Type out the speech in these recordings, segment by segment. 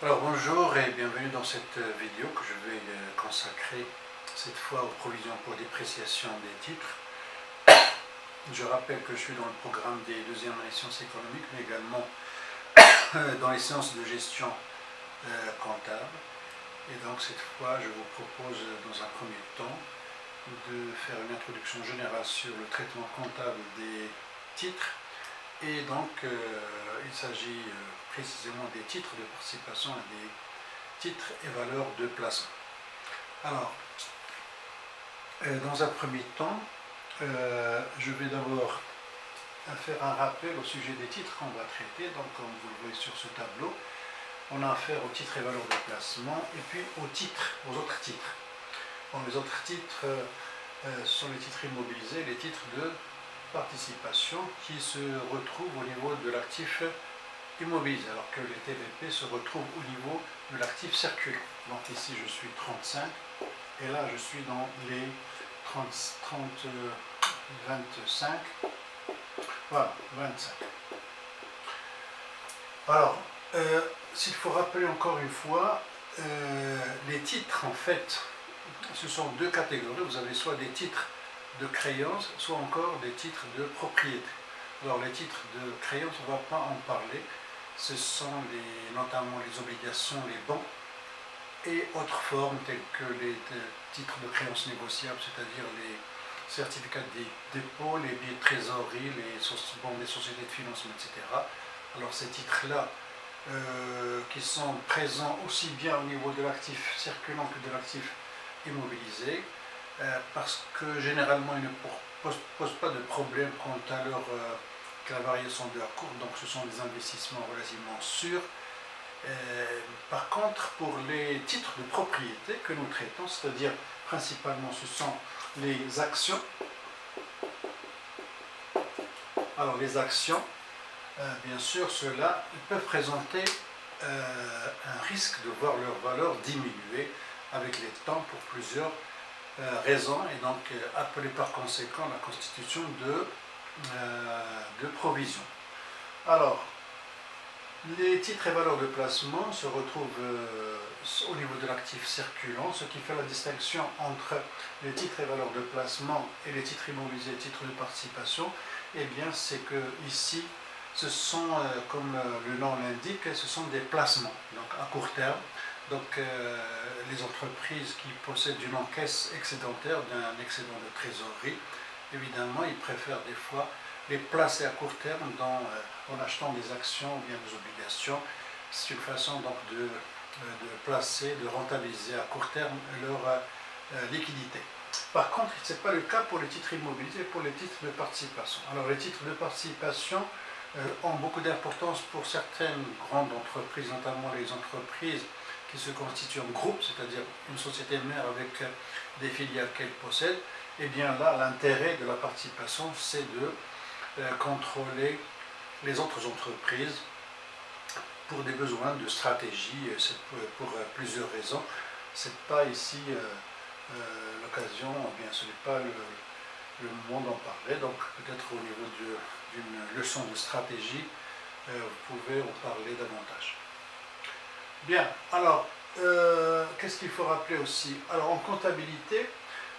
Alors bonjour et bienvenue dans cette vidéo que je vais consacrer cette fois aux provisions pour dépréciation des titres. Je rappelle que je suis dans le programme des deuxième année sciences économiques, mais également dans les séances de gestion comptable. Et donc cette fois, je vous propose dans un premier temps de faire une introduction générale sur le traitement comptable des titres. Et donc il s'agit précisément des titres de participation et des titres et valeurs de placement. Alors, dans un premier temps, je vais d'abord faire un rappel au sujet des titres qu'on va traiter. Donc, comme vous le voyez sur ce tableau, on a affaire aux titres et valeurs de placement et puis aux autres titres. Bon, les autres titres sont les titres immobilisés, les titres de participation qui se retrouvent au niveau de l'actif immobilisé, alors que les TVP se retrouvent au niveau de l'actif circulant. Donc ici je suis 35 et là je suis dans les 25. Voilà, 25. Alors, s'il faut rappeler encore une fois, les titres en fait, ce sont deux catégories. Vous avez soit des titres de créance, soit encore des titres de propriété. Alors les titres de créance, on ne va pas en parler. Ce sont notamment les obligations, les bons et autres formes telles que les titres de créance négociables, c'est-à-dire les certificats de dépôt, les billets de trésorerie, les bons des sociétés de financement, etc. Alors ces titres-là, qui sont présents aussi bien au niveau de l'actif circulant que de l'actif immobilisé, parce que généralement ils ne posent pas de problème quant à la variation de la courbe, donc ce sont des investissements relativement sûrs. Par contre, pour les titres de propriété que nous traitons, c'est-à-dire principalement ce sont les actions, alors les actions, bien sûr, ceux-là peuvent présenter un risque de voir leur valeur diminuer avec les temps pour plusieurs raisons, et donc appeler par conséquent la constitution de provision. Alors, les titres et valeurs de placement se retrouvent au niveau de l'actif circulant, ce qui fait la distinction entre les titres et valeurs de placement et les titres immobilisés et titres de participation. Eh bien, c'est que ici, ce sont, comme le nom l'indique, ce sont des placements, donc à court terme. Donc, les entreprises qui possèdent une encaisse excédentaire d'un excédent de trésorerie, évidemment, ils préfèrent des fois les placer à court terme en achetant des actions ou bien des obligations. C'est une façon donc de placer, de rentabiliser à court terme leur liquidité. Par contre, ce n'est pas le cas pour les titres immobilisés et pour les titres de participation. Alors les titres de participation ont beaucoup d'importance pour certaines grandes entreprises, notamment les entreprises qui se constituent en groupe, c'est-à-dire une société mère avec des filiales qu'elle possède. Et bien là, l'intérêt de la participation, c'est de contrôler les autres entreprises pour des besoins de stratégie, c'est pour plusieurs raisons. Ce n'est pas ici l'occasion, bien ce n'est pas le moment d'en parler, donc peut-être au niveau d'une leçon de stratégie, vous pouvez en parler davantage. Bien, alors, qu'est-ce qu'il faut rappeler aussi? Alors en comptabilité,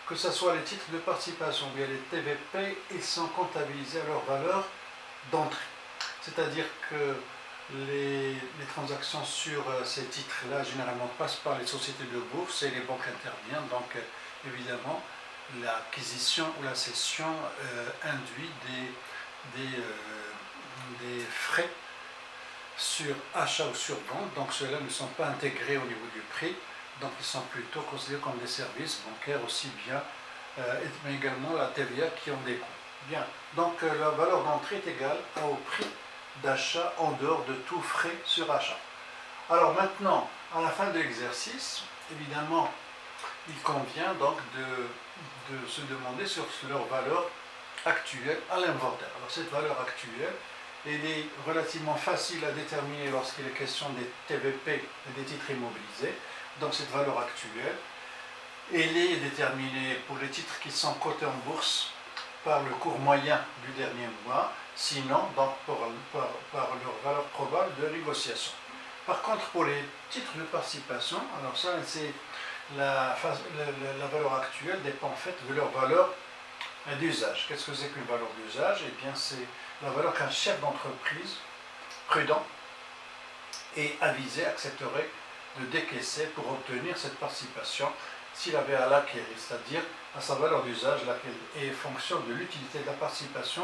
que ce soit les titres de participation ou bien les TVP, ils sont comptabilisés à leur valeur d'entrée. C'est-à-dire que les transactions sur ces titres-là, généralement, passent par les sociétés de bourse et les banques interviennent. Donc, évidemment, l'acquisition ou la cession induit des frais sur achat ou sur vente. Donc, ceux-là ne sont pas intégrés au niveau du prix. Donc, ils sont plutôt considérés comme des services bancaires aussi bien, mais également la TVA qui ont des coûts. Bien, donc la valeur d'entrée est égale au prix d'achat en dehors de tout frais sur achat. Alors maintenant, à la fin de l'exercice, évidemment, il convient donc de se demander sur leur valeur actuelle à l'inventaire. Alors cette valeur actuelle, elle est relativement facile à déterminer lorsqu'il est question des TVP et des titres immobilisés. Donc cette valeur actuelle, elle est déterminée pour les titres qui sont cotés en bourse par le cours moyen du dernier mois, sinon donc par leur valeur probable de négociation. Par contre, pour les titres de participation, alors ça, c'est la valeur actuelle dépend en fait de leur valeur d'usage. Qu'est-ce que c'est qu'une valeur d'usage? Eh bien, c'est la valeur qu'un chef d'entreprise prudent et avisé accepterait de décaisser pour obtenir cette participation s'il avait à l'acquérir, c'est-à-dire à sa valeur d'usage, laquelle est fonction de l'utilité de la participation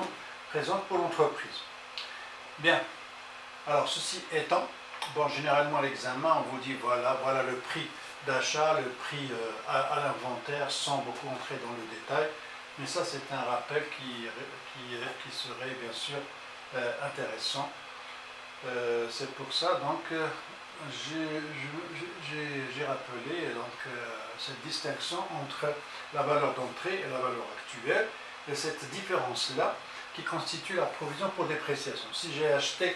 présente pour l'entreprise. Bien, alors ceci étant, bon, généralement à l'examen, on vous dit voilà le prix d'achat, le prix à l'inventaire, sans beaucoup entrer dans le détail, mais ça c'est un rappel qui serait bien sûr intéressant. C'est pour ça donc j'ai rappelé donc, cette distinction entre la valeur d'entrée et la valeur actuelle, et cette différence-là qui constitue la provision pour dépréciation. Si j'ai acheté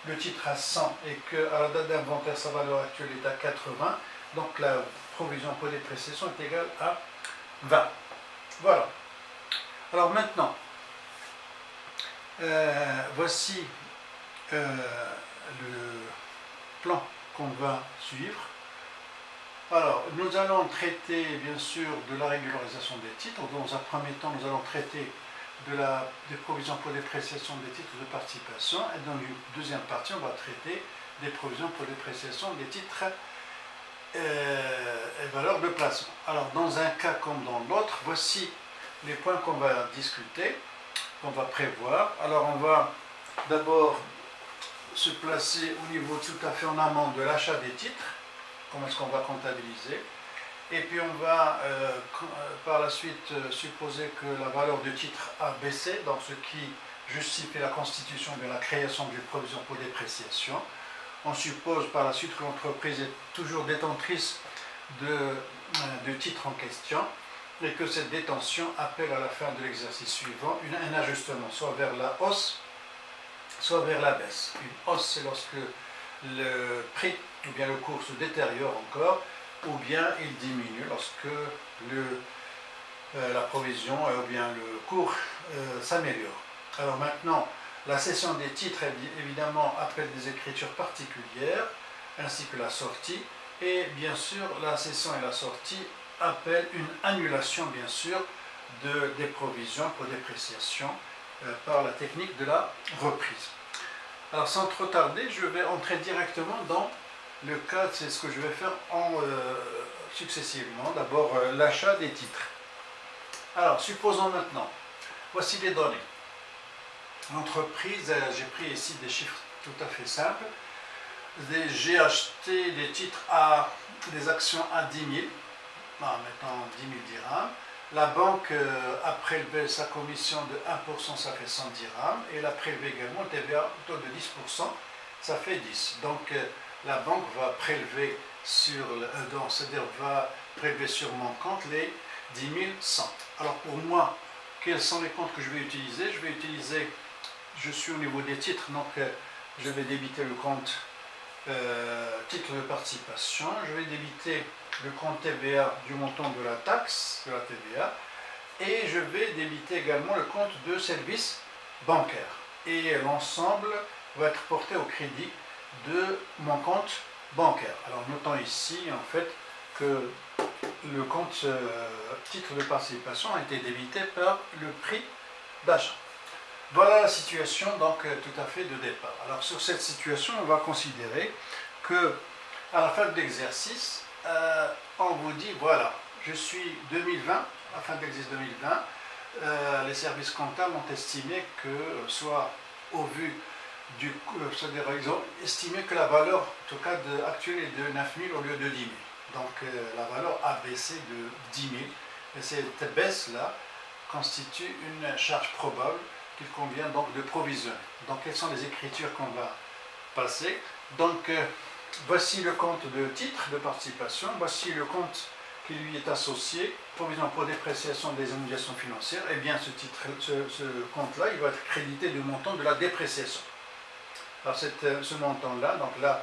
le titre à 100 et qu'à la date d'inventaire sa valeur actuelle est à 80, donc la provision pour dépréciation est égale à 20. Voilà. Alors maintenant, voici le plan qu'on va suivre. Alors, nous allons traiter bien sûr de la régularisation des titres. Dans un premier temps, nous allons traiter des provisions pour dépréciation des titres de participation. Et dans une deuxième partie, on va traiter des provisions pour dépréciation des titres et valeurs de placement. Alors, dans un cas comme dans l'autre, voici les points qu'on va discuter, qu'on va prévoir. Alors, on va d'abord se placer au niveau tout à fait en amont de l'achat des titres, comment est-ce qu'on va comptabiliser, et puis on va par la suite supposer que la valeur du titre a baissé, donc ce qui justifie la constitution de la création d'une provision pour dépréciation. On suppose par la suite que l'entreprise est toujours détentrice du titre en question, et que cette détention appelle à la fin de l'exercice suivant un ajustement, soit vers la hausse, soit vers la baisse. Une hausse, c'est lorsque le prix ou bien le cours se détériore encore, ou bien il diminue lorsque la provision ou bien le cours s'améliore. Alors maintenant, la cession des titres, évidemment, appelle des écritures particulières, ainsi que la sortie, et bien sûr, la cession et la sortie appellent une annulation, bien sûr, des provisions pour dépréciation par la technique de la reprise. Alors sans trop tarder, je vais entrer directement dans le cas, c'est ce que je vais faire successivement. D'abord l'achat des titres. Alors supposons maintenant, voici les données. L'entreprise, j'ai pris ici des chiffres tout à fait simples. J'ai acheté des titres des actions à 10 000, mettons 10 000 dirhams. La banque a prélevé sa commission de 1%, ça fait 100 dirhams, et elle a prélevé également le TVA au taux de 10%, ça fait 10. Donc la banque va prélever va prélever sur mon compte les 10 100. Alors pour moi, quels sont les comptes que je vais utiliser? Je suis au niveau des titres, donc je vais débiter le compte titre de participation, je vais débiter le compte TVA du montant de la taxe, de la TVA, et je vais débiter également le compte de service bancaire. Et l'ensemble va être porté au crédit de mon compte bancaire. Alors notons ici en fait que le compte titre de participation a été débité par le prix d'achat. Voilà la situation donc tout à fait de départ. Alors sur cette situation, on va considérer que à la fin de l'exercice, on vous dit voilà, je suis 2020, à la fin de l'exercice 2020, les services comptables ont estimé que, soit au vu c'est-à-dire ils ont estimé que la valeur, en tout cas actuelle, est de 9 000 au lieu de 10 000. Donc la valeur a baissé de 10 000, et cette baisse-là constitue une charge probable qu'il convient donc de provisionner. Donc quelles sont les écritures qu'on va passer? Donc voici le compte de titre de participation, voici le compte qui lui est associé, provision pour dépréciation des indemnisations financières. Et bien ce compte-là, il va être crédité du montant de la dépréciation. Alors ce montant-là, donc là,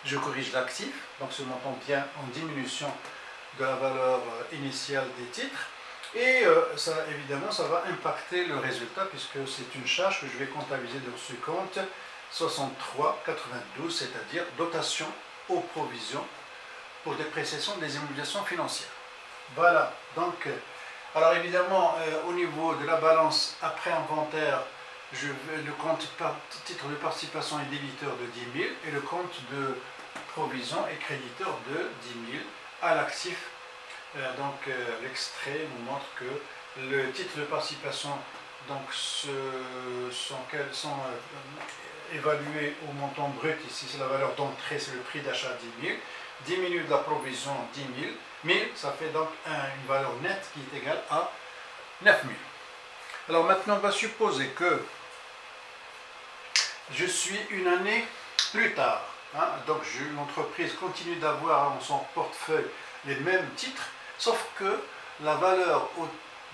je corrige l'actif, donc ce montant vient en diminution de la valeur initiale des titres. Et ça, évidemment, ça va impacter le résultat puisque c'est une charge que je vais comptabiliser dans ce compte 63,92, c'est-à-dire dotation aux provisions pour dépréciation des immobilisations financières. Voilà, donc, alors évidemment, au niveau de la balance après inventaire, le compte titre de participation est débiteur de 10 000 et le compte de provision est créditeur de 10 000 à l'actif. L'extrait nous montre que le titre de participation sont évalués au montant brut. Ici, c'est la valeur d'entrée, c'est le prix d'achat 10 000. Diminue de la provision 10 000. 1000, ça fait donc une valeur nette qui est égale à 9 000. Alors maintenant, on va supposer que je suis une année plus tard. Donc l'entreprise continue d'avoir dans son portefeuille les mêmes titres, sauf que la valeur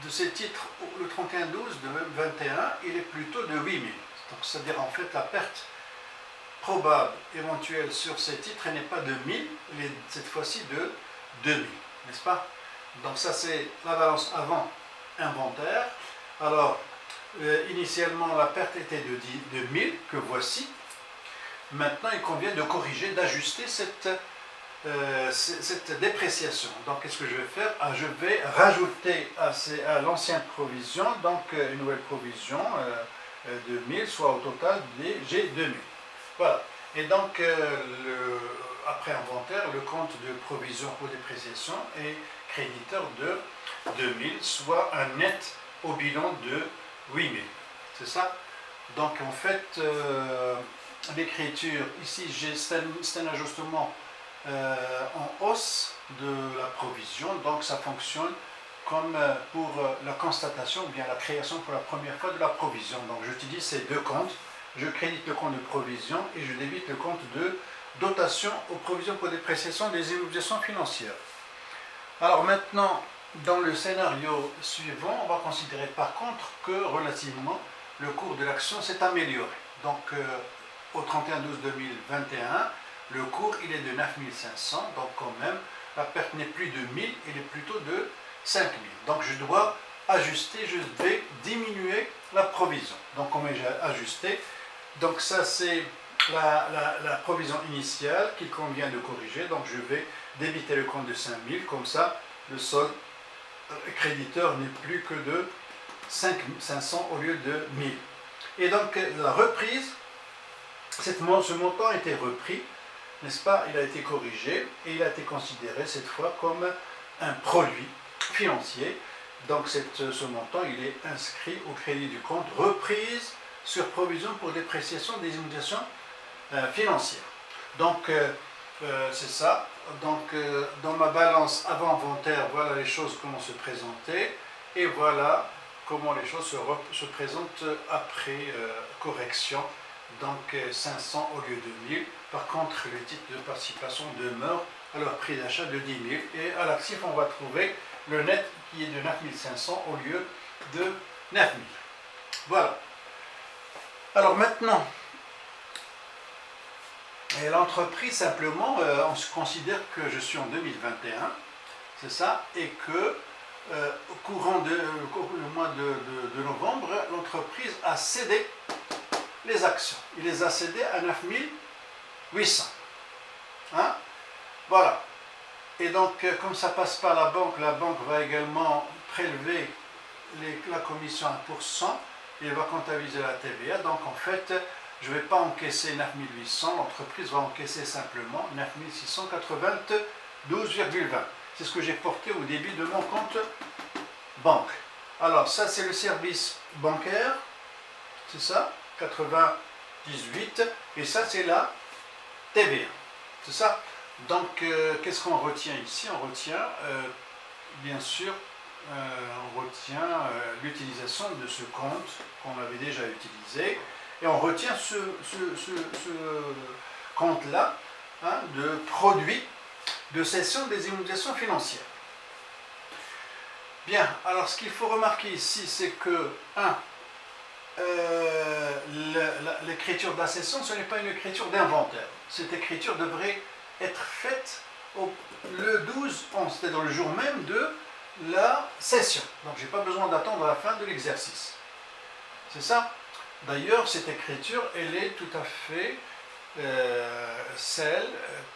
de ces titres, le 31-12 de 21, il est plutôt de 8 000. Donc c'est-à-dire en fait la perte probable éventuelle sur ces titres n'est pas de 1000, elle est cette fois-ci de 2000, n'est-ce pas? Donc ça c'est la balance avant inventaire. Alors initialement la perte était de 1000 que voici. Maintenant il convient de corriger, d'ajuster cette dépréciation. Donc qu'est-ce que je vais faire? Je vais rajouter à l'ancienne provision donc une nouvelle provision de 1000, soit au total j'ai 2000. Voilà. Et donc après inventaire, le compte de provision pour dépréciation est créditeur de 2000, soit un net au bilan de 8000. C'est ça? Donc en fait, l'écriture, ici c'est un ajustement en hausse de la provision, donc ça fonctionne comme pour la constatation ou bien la création pour la première fois de la provision. Donc j'utilise ces deux comptes, je crédite le compte de provision et je débite le compte de dotation aux provisions pour dépréciation des immobilisations financières. Alors maintenant, dans le scénario suivant, on va considérer par contre que relativement le cours de l'action s'est amélioré. Donc au 31-12-2021, le cours il est de 9500, donc quand même la perte n'est plus de 1000, elle est plutôt de 5000. Donc je dois ajuster, je vais diminuer la provision. Donc comment j'ai ajusté? Donc ça c'est la provision initiale qu'il convient de corriger. Donc je vais débiter le compte de 5000, comme ça le solde créditeur n'est plus que de 500 au lieu de 1000. Et donc la reprise, ce montant a été repris, n'est-ce pas? Il a été corrigé et il a été considéré cette fois comme un produit financier. Donc ce montant il est inscrit au crédit du compte reprise sur provision pour dépréciation des immobilisations financières. Donc c'est ça. Donc dans ma balance avant inventaire, voilà les choses comment se présentaient et voilà comment les choses se présentent après correction. Donc 500 au lieu de 1000. Par contre, les titres de participation demeurent à leur prix d'achat de 10 000. Et à l'actif, on va trouver le net qui est de 9500 au lieu de 9000. Voilà. Alors maintenant, l'entreprise, simplement, on se considère que je suis en 2021, c'est ça, et que au courant le mois de novembre, l'entreprise a cédé les actions. Il les a cédées à 9800. Voilà. Et donc, comme ça passe par la banque va également prélever la commission à 1%, et elle va comptabiliser la TVA. Donc, en fait, je ne vais pas encaisser 9800, l'entreprise va encaisser simplement 9692,20. C'est ce que j'ai porté au début de mon compte banque. Alors, ça, c'est le service bancaire, c'est ça, 98, et ça, c'est la TVA, c'est ça. Donc, qu'est-ce qu'on retient ici? On retient, bien sûr, l'utilisation de ce compte qu'on avait déjà utilisé, et on retient ce compte-là de produit de cession des immobilisations financières. Bien, alors ce qu'il faut remarquer ici, c'est que, l'écriture d'accession, ce n'est pas une écriture d'inventaire. Cette écriture devrait être faite le 12/11, c'est-à-dire le jour même de la session. Donc, je n'ai pas besoin d'attendre la fin de l'exercice. C'est ça? D'ailleurs, cette écriture, elle est tout à fait celle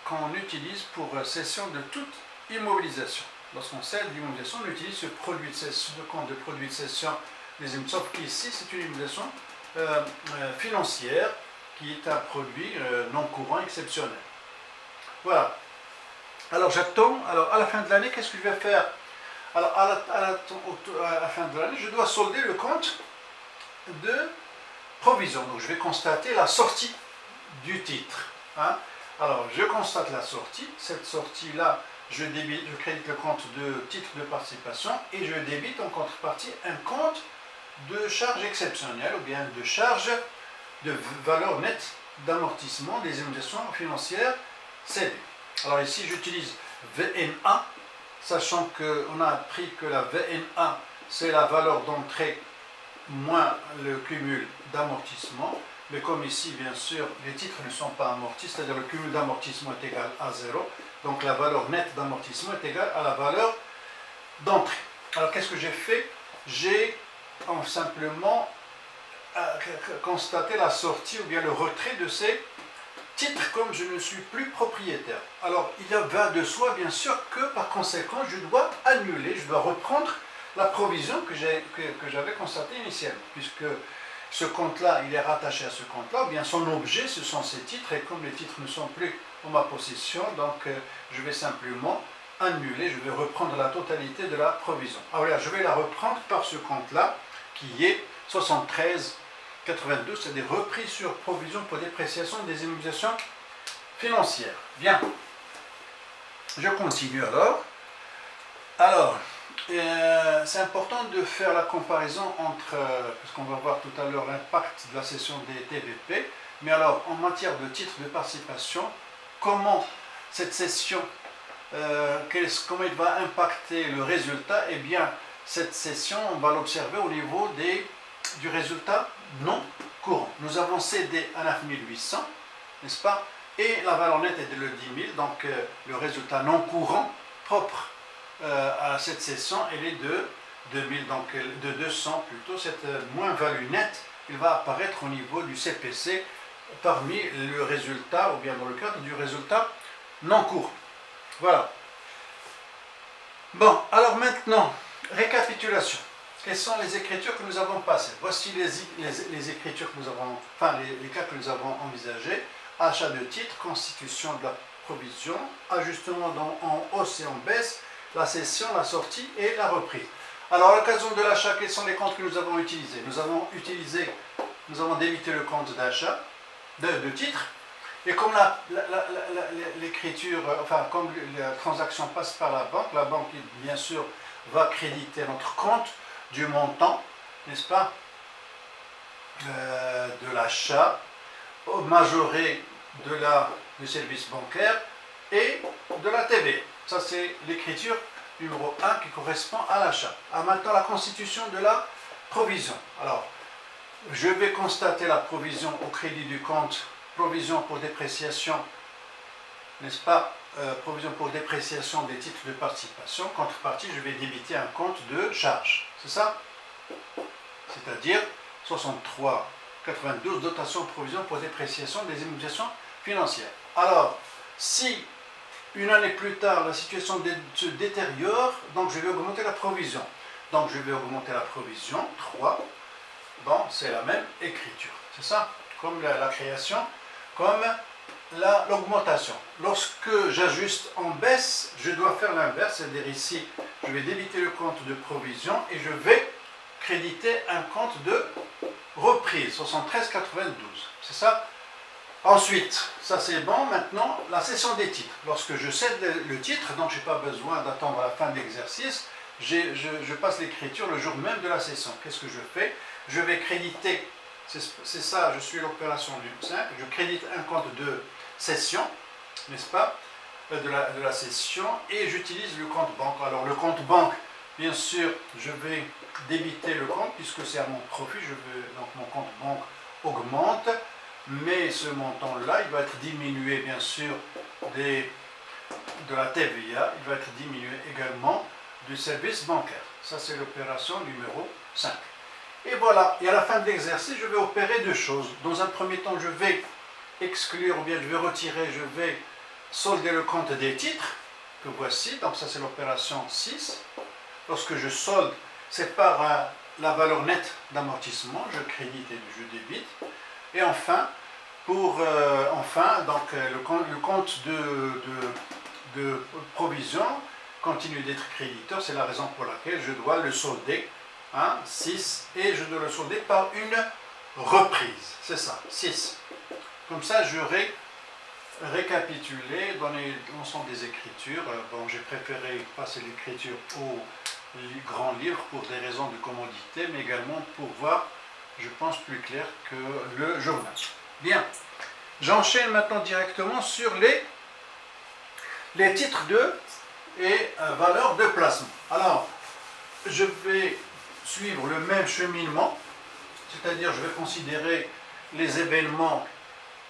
qu'on utilise pour cession de toute immobilisation. Lorsqu'on cède l'immobilisation, on utilise ce produit de cession, le compte de produit de cession des immobilisations, sauf qu'ici, c'est une immobilisation financière qui est un produit non courant exceptionnel. Voilà. Alors j'attends, alors à la fin de l'année, qu'est-ce que je vais faire? Alors à la fin de l'année, je dois solder le compte de provision. Donc je vais constater la sortie du titre. Hein. Alors je constate la sortie. Cette sortie-là, je crédite le compte de titre de participation et je débite en contrepartie un compte de charge exceptionnelle ou bien de charge de valeur nette d'amortissement des immobilisations financières cédées. Alors ici j'utilise VNA, sachant qu'on a appris que la VNA c'est la valeur d'entrée moins le cumul d'amortissement, mais comme ici bien sûr les titres ne sont pas amortis, c'est-à-dire le cumul d'amortissement est égal à 0, donc la valeur nette d'amortissement est égale à la valeur d'entrée. Alors qu'est-ce que j'ai fait? J'ai simplement constaté la sortie ou bien le retrait de ces titres comme je ne suis plus propriétaire. Alors il va de soi bien sûr que par conséquent je dois annuler, je dois reprendre la provision que j'avais constatée initialement, puisque ce compte-là, il est rattaché à ce compte-là, ou bien son objet, ce sont ces titres, et comme les titres ne sont plus en ma possession, donc je vais simplement annuler, je vais reprendre la totalité de la provision. Alors là, je vais la reprendre par ce compte-là, qui est 73,92, c'est des repris sur provision pour dépréciation des immobilisations financières. Bien, je continue alors. Alors, c'est important de faire la comparaison entre, parce qu'on va voir tout à l'heure l'impact de la cession des TVP, mais alors en matière de titres de participation, comment cette cession, comment il va impacter le résultat? Eh bien, cette cession, on va l'observer au niveau du résultat non courant. Nous avons cédé à 9800, n'est-ce pas? Et la valeur nette est de 10 000, donc le résultat non courant propre à cette cession, elle est de 2000, donc de 200 plutôt. Cette moins-value nette, il va apparaître au niveau du CPC parmi le résultat, ou bien dans le cadre du résultat non courant. Voilà. Bon, alors maintenant, récapitulation. Quelles sont les écritures que nous avons passées? Voici les écritures que nous avons, enfin les cas que nous avons envisagés. Achat de titres, constitution de la provision, ajustement en hausse et en baisse, la cession, la sortie et la reprise. Alors à l'occasion de l'achat, quels sont les comptes que nous avons utilisés? Nous avons débité le compte d'achat de titres, et comme l'écriture, enfin comme la transaction passe par la banque bien sûr va créditer notre compte du montant, n'est-ce pas, de l'achat, majoré du service bancaire et de la TVA. Ça, c'est l'écriture numéro 1 qui correspond à l'achat. Maintenant, la constitution de la provision. Alors, je vais constater la provision au crédit du compte, provision pour dépréciation, n'est-ce pas, provision pour dépréciation des titres de participation. Contrepartie, je vais débiter un compte de charge. C'est ça? C'est-à-dire 63,92, dotation de provision pour dépréciation des immobilisations financières. Alors, si une année plus tard, la situation se détériore, donc je vais augmenter la provision. Donc je vais augmenter la provision, 3. Bon, c'est la même écriture. C'est ça? Comme la création, comme l'augmentation. Lorsque j'ajuste en baisse, je dois faire l'inverse. C'est-à-dire ici, je vais débiter le compte de provision et je vais créditer un compte de reprise, 73,92. C'est ça? Ensuite, ça c'est bon, maintenant la cession des titres. Lorsque je cède le titre, donc je n'ai pas besoin d'attendre la fin de l'exercice, je passe l'écriture le jour même de la cession. Qu'est-ce que je fais? Je vais créditer, c'est ça, je suis l'opération du 5, je crédite un compte de cession, n'est-ce pas, de la cession, et j'utilise le compte banque. Alors le compte banque, bien sûr, je vais débiter le compte, puisque c'est à mon profit, donc mon compte banque augmente, mais ce montant-là, il va être diminué bien sûr de la TVA, il va être diminué également du service bancaire. Ça, c'est l'opération numéro 5. Et voilà, et à la fin de l'exercice, je vais opérer deux choses. Dans un premier temps, je vais exclure, ou bien je vais retirer, je vais solder le compte des titres, que voici, donc ça c'est l'opération 6. Lorsque je solde, c'est par la valeur nette d'amortissement, je crédite et je débite. Et enfin, le compte de provision continue d'être créditeur, c'est la raison pour laquelle je dois le solder, 6, et je dois le solder par une reprise, c'est ça, 6. Comme ça, j'aurai récapitulé, donné l'ensemble des écritures. Bon, j'ai préféré passer l'écriture au grand livre pour des raisons de commodité, mais également pour voir, je pense, plus clair que le journal. Bien, j'enchaîne maintenant directement sur les titres et valeurs de placement. Alors, je vais suivre le même cheminement, c'est-à-dire je vais considérer les événements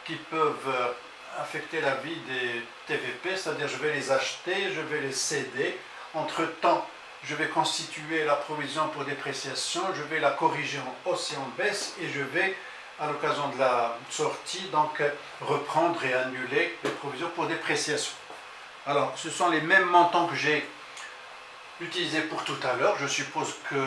qui peuvent affecter la vie des TVP, c'est-à-dire je vais les acheter, je vais les céder. Entre-temps, je vais constituer la provision pour dépréciation, je vais la corriger en hausse et en baisse, et je vais, à l'occasion de la sortie, donc reprendre et annuler les provisions pour dépréciation. Alors, ce sont les mêmes montants que j'ai utilisés pour tout à l'heure. Je suppose que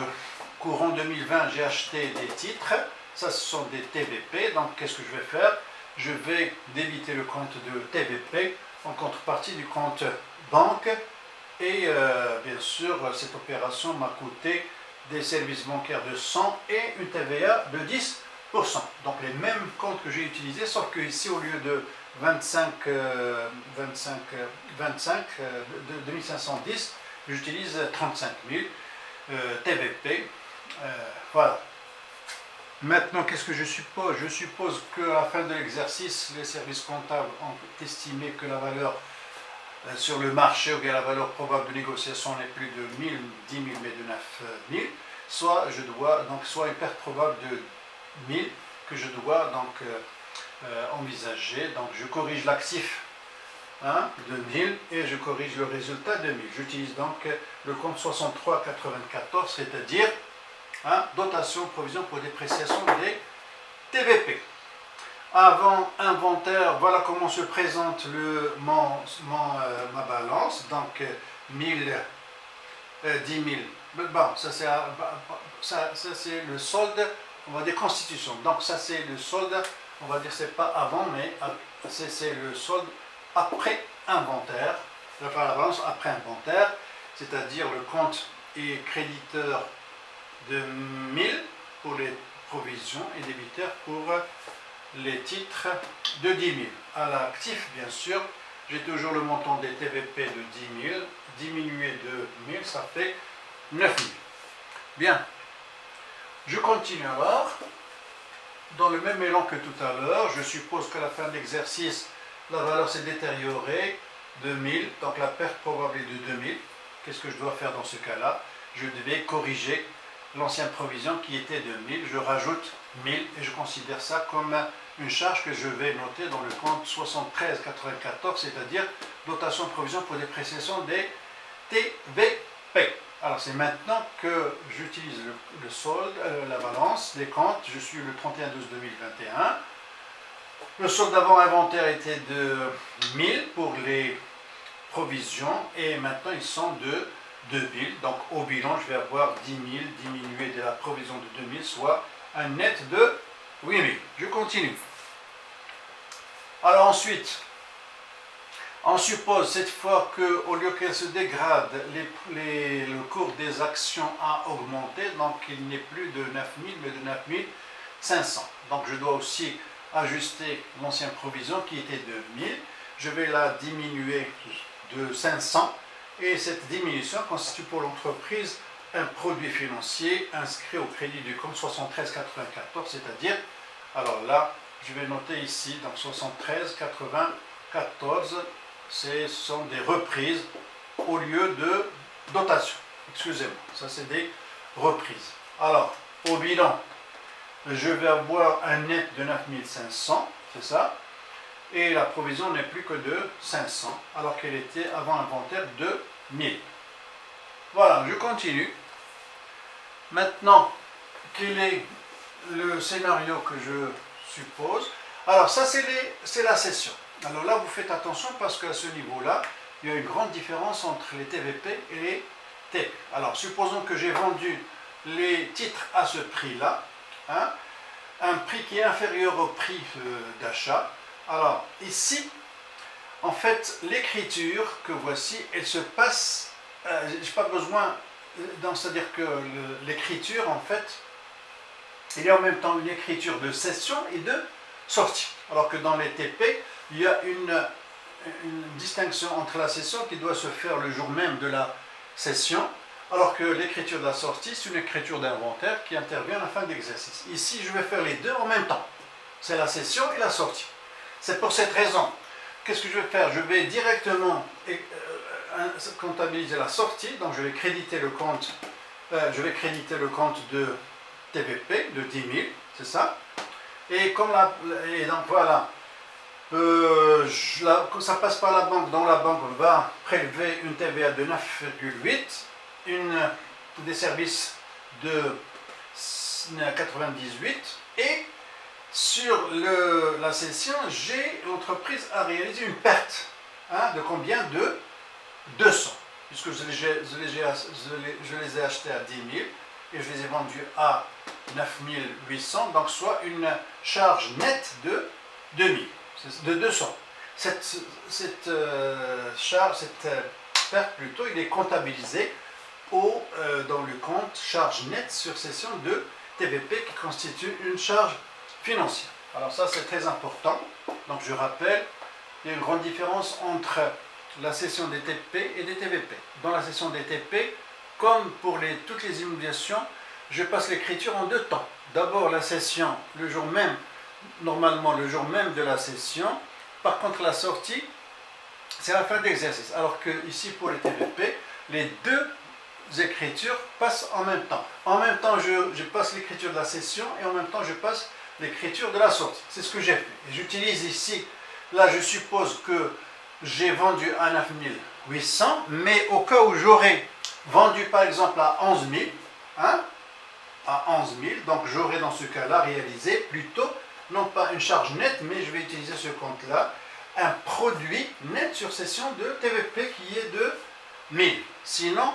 courant 2020, j'ai acheté des titres. Ça, ce sont des TVP. Donc, qu'est-ce que je vais faire? Je vais débiter le compte de TVP en contrepartie du compte banque. Et bien sûr, cette opération m'a coûté des services bancaires de 100 et une TVA de 10%. Donc, les mêmes comptes que j'ai utilisés, sauf que ici, au lieu de 2510, j'utilise 35 000 TVP. Voilà. Maintenant, qu'est-ce que je suppose? Je suppose qu'à la fin de l'exercice, les services comptables ont estimé que la valeur sur le marché, ou bien la valeur probable de négociation n'est plus de 1000, 10 000, mais de 9 000, soit une perte probable de 1000 que je dois donc envisager. Donc je corrige l'actif de 1000 et je corrige le résultat de 1000. J'utilise donc le compte 63,94, c'est-à-dire dotation, provision pour dépréciation des TVP. Avant inventaire, voilà comment se présente ma balance. Donc 1000, 10 000. Bon, ça c'est le solde, on va dire constitution. Donc ça c'est le solde, on va dire c'est pas avant, mais c'est le solde après inventaire. Enfin, la balance après inventaire, c'est-à-dire le compte est créditeur de 1000 pour les provisions et débiteur pour les titres de 10 000. À l'actif, bien sûr, j'ai toujours le montant des TVP de 10 000, diminué de 1000, ça fait 9 000. Bien, je continue alors. Dans le même élan que tout à l'heure, je suppose qu'à la fin de l'exercice, la valeur s'est détériorée de 1000, donc la perte probable est de 2000. Qu'est-ce que je dois faire dans ce cas-là? Je devais corriger l'ancienne provision qui était de 1000, je rajoute 1000 et je considère ça comme une charge que je vais noter dans le compte 73,94, c'est-à-dire dotation de provision pour dépréciation des TVP. Alors c'est maintenant que j'utilise le solde, la balance des comptes. Je suis le 31/12/2021. Le solde avant inventaire était de 1000 pour les provisions et maintenant ils sont de 2000. Donc au bilan, je vais avoir 10 000 diminué de la provision de 2000, soit un net de 8000. Je continue. Alors ensuite, on suppose cette fois qu'au lieu qu'elle se dégrade, le cours des actions a augmenté, donc il n'est plus de 9000 mais de 9500. Donc je dois aussi ajuster l'ancienne provision qui était de 1000. Je vais la diminuer de 500 et cette diminution constitue pour l'entreprise un produit financier inscrit au crédit du compte 73,94, c'est-à-dire, alors là, je vais noter ici, donc 73,94, ce sont des reprises au lieu de dotation. Excusez-moi, ça c'est des reprises. Alors, au bilan, je vais avoir un net de 9500, c'est ça, et la provision n'est plus que de 500, alors qu'elle était avant inventaire de 1000. Voilà, je continue. Maintenant, quel est le scénario que je suppose. Alors ça c'est la cession. Alors là vous faites attention parce qu'à ce niveau-là, il y a une grande différence entre les TVP et les TP. Alors supposons que j'ai vendu les titres à ce prix-là, hein, un prix qui est inférieur au prix d'achat. Alors ici, en fait, l'écriture que voici, elle se passe, j'ai pas besoin, c'est-à-dire que l'écriture, en fait, il y a en même temps une écriture de cession et de sortie. Alors que dans les TP, il y a une distinction entre la cession qui doit se faire le jour même de la cession, alors que l'écriture de la sortie, c'est une écriture d'inventaire qui intervient à la fin de l'exercice. Ici, je vais faire les deux en même temps. C'est la cession et la sortie. C'est pour cette raison. Qu'est-ce que je vais faire? Je vais directement comptabiliser la sortie, donc je vais créditer le compte, de TVP de 10 000, c'est ça. Et donc voilà, ça passe par la banque, donc la banque va prélever une TVA de 9,8, des services de 98, et sur la cession, l'entreprise a réalisé une perte, hein, de combien? De 200, puisque je les ai achetés à 10 000 et je les ai vendus à 9 800, donc soit une charge nette de 200. Cette perte plutôt, il est comptabilisé dans le compte charge nette sur cession de TVP qui constitue une charge financière. Alors ça c'est très important, donc je rappelle, il y a une grande différence entre la cession des TP et des TVP. Dans la cession des TP, comme pour toutes les immobilisations, je passe l'écriture en deux temps. D'abord la cession le jour même, normalement le jour même de la cession. Par contre la sortie, c'est la fin d'exercice. Alors que ici pour les TVP, les deux écritures passent en même temps. En même temps je passe l'écriture de la cession et en même temps je passe l'écriture de la sortie. C'est ce que j'ai fait. J'utilise ici, là je suppose que j'ai vendu à 9 800, mais au cas où j'aurais vendu par exemple à 11 000, hein, à 11 000, donc j'aurais dans ce cas-là réalisé plutôt, non pas une charge nette, mais je vais utiliser ce compte-là, un produit net sur cession de TVP qui est de 1000. Sinon,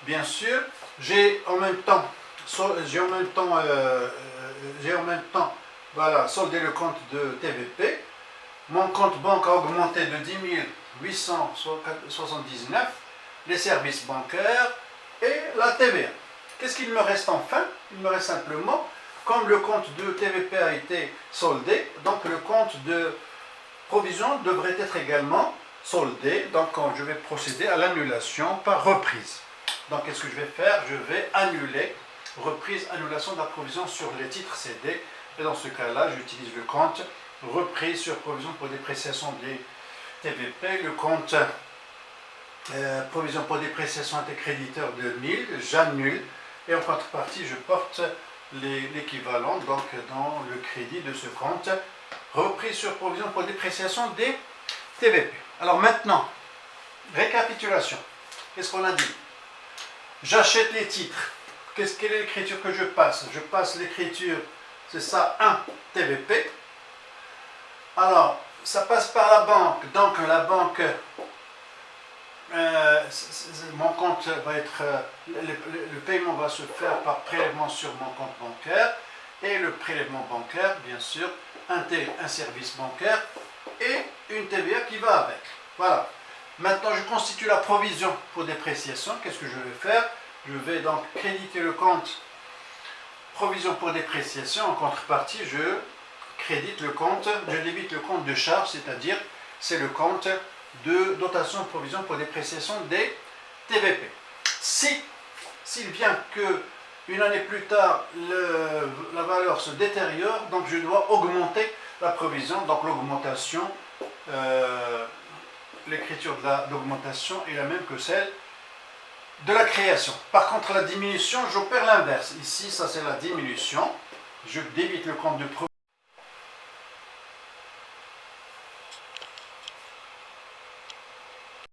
bien sûr, j'ai en même temps voilà, soldé le compte de TVP. Mon compte banque a augmenté de 10 879, les services bancaires et la TVA. Qu'est-ce qu'il me reste enfin? Il me reste simplement, comme le compte de TVP a été soldé, donc le compte de provision devrait être également soldé. Donc je vais procéder à l'annulation par reprise. Donc qu'est-ce que je vais faire? Je vais annuler, annulation de la provision sur les titres cédés. Et dans ce cas-là, j'utilise le compte reprise sur provision pour dépréciation des TVP, le compte provision pour dépréciation des créditeurs de 1000, j'annule et en contrepartie je porte l'équivalent donc dans le crédit de ce compte reprise sur provision pour dépréciation des TVP. Alors maintenant, récapitulation, qu'est-ce qu'on a dit? J'achète les titres, quelle est l'écriture que je passe? Je passe l'écriture, c'est ça, 1 TVP. Alors, ça passe par la banque, donc la banque, mon compte va être, le paiement va se faire par prélèvement sur mon compte bancaire, et le prélèvement bancaire, bien sûr, un service bancaire et une TVA qui va avec. Voilà. Maintenant, je constitue la provision pour dépréciation. Qu'est-ce que je vais faire? Je vais donc créditer le compte provision pour dépréciation. En contrepartie, je débite le compte de charge, c'est-à-dire c'est le compte de dotation de provision pour dépréciation des TVP. S'il vient que une année plus tard, la valeur se détériore, donc je dois augmenter la provision. Donc l'augmentation, l'écriture de l'augmentation est la même que celle de la création. Par contre, la diminution, j'opère l'inverse. Ici, ça c'est la diminution. Je débite le compte de provision